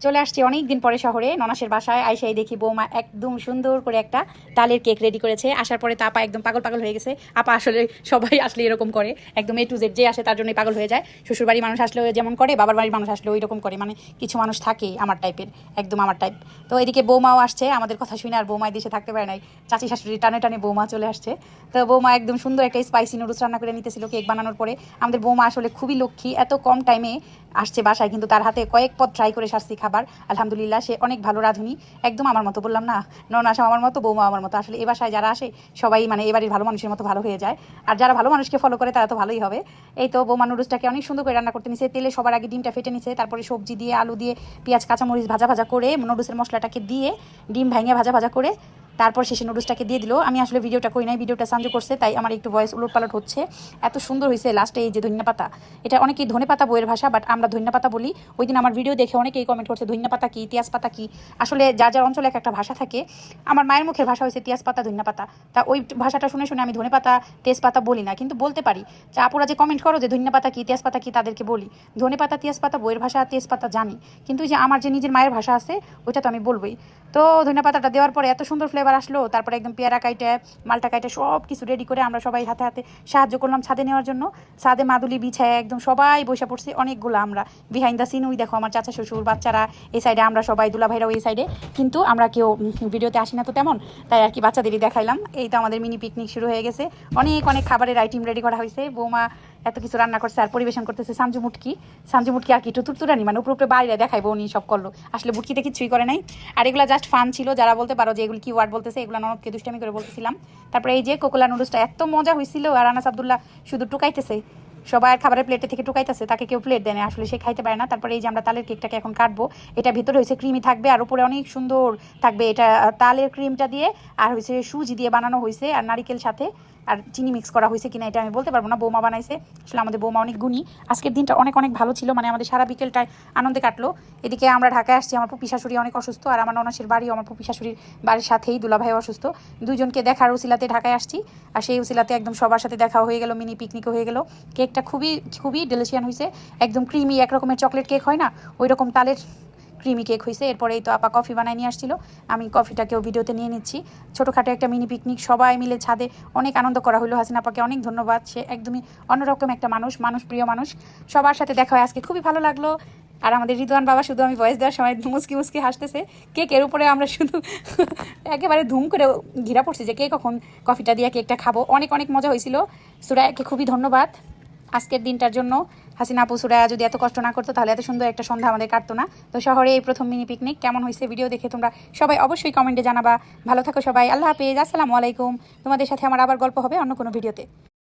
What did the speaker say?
চলে আসছি অনেক দিন পরে শহরে ননাসের বাসায় আইসাই দেখি বৌমা একদম সুন্দর করে একটা তালের কেক রেডি করেছে। আসার পরে আপা একদম পাগল পাগল হয়ে গেছে। আপা আসলে সবাই আসলে এরকম করে, একদম A to Z যে আসে তার জন্যই পাগল হয়ে যায়। শ্বশুর বাড়ির মানুষ আসলেও যেমন করে, বাবার বাড়ির মানুষ আসলে ওই রকম করে, মানে কিছু মানুষ থাকে আমার টাইপের, একদম আমার টাইপ। তো এদিকে বৌমাও আসছে আমাদের কথা শুনে, আর বৌমা দেশে থাকতে পারে নাই, চাচি শাশুড়ি টানে টানে বৌমা চলে আসছে। তো বৌমা একদম সুন্দর একটা স্পাইসি নুডলস রান্না করে নিতেছিল কেক বানানোর পরে। আমাদের বৌমা আসলে খুবই লক্ষ্মী, এত কম টাইমে আসছে বাসায়, কিন্তু তার হাতে কয়েক পদ ট্রাই করে সারছি খাবার। আলহামদুলিল্লাহ, সে অনেক ভালো রাঁধুনি, একদম আমার মতো। বললাম না, ননাসা আমার মতো, বৌমা আমার মতো। আসলে এ বাসায় যারা আসে সবাই মানে এবারের ভালো মানুষের মতো ভালো হয়ে যায়, আর যারা ভালো মানুষকে ফলো করে তারা তো ভালোই হবে। এই তো বৌমা নুডলসটাকে অনেক সুন্দর করে রান্না করতে নিছে। তেলে সবার আগে ডিমটা ফেটে নিছে, তারপরে সবজি দিয়ে, আলু দিয়ে, পেঁয়াজ কাঁচামরিচ ভাজা ভাজা করে নুডলসের মশলাটাকে দিয়ে ডিম ভাঙিয়ে ভাজা ভাজা করে তারপর শেষে নুডলসটাকে দিয়ে দিল। আমি আসলে ভিডিওটা করি নাই, ভিডিওটা সানজু করছে, তাই আমার একটু ভয়েস উলট পালট হচ্ছে। এত সুন্দর হয়েছে লাস্টে এই যে ধনিয়া পাতা, এটা অনেকেই ধনে পাতা বইয়ের ভাষা, বাট আমরা ধনিয়া পাতা বলি। ওই দিন আমার ভিডিও দেখে অনেকেই কমেন্ট করছে ধনিয়া পাতা কি, তিয়াজ পাতা কি। আসলে যার যার অঞ্চলে একটা ভাষা থাকে, আমার মায়ের মুখের ভাষা হয়েছে তিয়াজ পাতা, ধনিয়া পাতা। তা ওই ভাষাটা শুনে শুনে আমি ধনে পাতা তেজপাতা বলি না, কিন্তু বলতে পারি। যা আপুরা যে কমেন্ট করো যে ধনিয়া পাতা কি, তেজপাতা কি, তাদেরকে বলি ধনে পাতা তিয়াজ পাতা বইয়ের ভাষা, তেজপাতা জানি, কিন্তু যে আমার যে নিজের মায়ের ভাষা আছে ওইটা তো আমি বলবোই। তো ধনিয়া পাতাটা দেওয়ার পরে এত সুন্দর ফ্লেভার আসলো। তারপরে একদম পেয়ারা কাইটে, মালটা কাইটে সব কিছু রেডি করে আমরা সবাই হাতে হাতে সাহায্য করলাম ছাদে নেওয়ার জন্য। ছাদে মাদুলি বিছায় একদম সবাই বসে পড়ছি অনেকগুলো আমরা। বিহাইন্ড দ্য সিন ওই দেখো আমার চাচা শ্বশুর, বাচ্চারা এই সাইডে, আমরা সবাই, দুলা ভাইরাও এই সাইডে, কিন্তু আমরা কেউ ভিডিওতে আসি না তো তেমন, তাই আর কি বাচ্চাদেরই দেখাইলাম। এই তো আমাদের মিনি পিকনিক শুরু হয়ে গেছে, অনেক অনেক খাবারের আইটেম রেডি করা হয়েছে। বৌমা এত কিছু রান্না করছে আর পরিবেশন করতেছে সানজু মুটকি। সানজু মুটকি আর কি একটু তুরতুরানি, মানে উপরে উপরে বাইরে দেখাইবো উনি সব করলো, আসলে বুটকিতে কিছুই করে নাই। আর এগুলো জাস্ট ফান ছিল, যারা বলতে পারো যে এগুলো কি ওয়ার্ড বলতেছে, এগুলো ননদকে দুষ্টামি করে বলতেছিলাম। তারপরে এই যে কোকোলা নুডলসটা এত মজা হয়েছিল, আর আনাস আব্দুল্লাহ শুধু টুকাইতেছে, সবার খাবারের প্লেটে থেকে টুকাইতেছে, তাকে কেউ প্লেট দেয় না, আসলে সে খাইতে পারে না। তারপরে এই যে আমরা তালের কেকটাকে এখন কাটবো, এটা ভিতরে হয়েছে ক্রিমি থাকবে আর উপরে অনেক সুন্দর থাকবে। এটা তালের ক্রিমটা দিয়ে আর হয়েছে সুজি দিয়ে বানানো হয়েছে, আর নারিকেল সাথে আর চিনি মিক্স করা হয়েছে কিনা এটা আমি বলতে পারবো না, বৌমা বানাইছে। আসলে আমাদের বৌমা অনেক গুণী। আজকের দিনটা অনেক অনেক ভালো ছিল, মানে আমাদের সারা বিকেলটায় আনন্দে কাটলো। এদিকে আমরা ঢাকায় আসছি, আমার ফুপি শাশুড়ি অনেক অসুস্থ, আর আমার ননাসের বাড়িও আমার ফুপি শাশুড়ির বাড়ির সাথেই, দুলাভাই অসুস্থ। দুইজনকে দেখার উসিলাতে ঢাকায় আসছি, আর সেই উসিলাতে একদম সবার সাথে দেখা হয়ে গেল, মিনি পিকনিকও হয়ে গেল। কেকটা খুবই খুবই ডেলিশিয়াস হয়েছে, একদম ক্রিমি, এক রকমের চকলেট কেক হয় না ওই রকম তালের ক্রিমি কেক হয়েছে। এরপরেই তো আপা কফি বানায় নিয়ে আসছিল, আমি কফিটাকেও ভিডিওতে নিয়ে নিচ্ছি। ছোটোখাটো একটা মিনি পিকনিক, সবাই মিলে ছাদে অনেক আনন্দ করা হলো। হাসিনা আপাকে অনেক ধন্যবাদ, সে একদমই অন্যরকম একটা মানুষ, মানুষ প্রিয় মানুষ। সবার সাথে দেখা হয় আজকে, খুবই ভালো লাগলো। আর আমাদের রিদওয়ান বাবা শুধু আমি ভয়েস দেওয়ার সময় মুসকি মুসকি হাসতেছে। কেকের উপরে আমরা শুধু একেবারে ধুম করে ঘিরা পড়ছি যে কে কখন কফিটা দিয়ে কেকটা খাবো। অনেক অনেক মজা হয়েছিল। সুরায়াকে খুবই ধন্যবাদ আজকের দিনটার জন্য। হাসিনা আপু সুরায়া যদি এত কষ্ট না করতো তাহলে এত সুন্দর একটা সন্ধ্যা আমাদের কাটতো না। তো শহরে এই প্রথম মিনি পিকনিক কেমন হয়েছে ভিডিও দেখে তোমরা সবাই অবশ্যই কমেন্টে জানাবা। ভালো থাকো সবাই, আল্লাহ হাফেজ, আসসালামু আলাইকুম। তোমাদের সাথে আমার আবার গল্প হবে অন্য কোনো ভিডিওতে।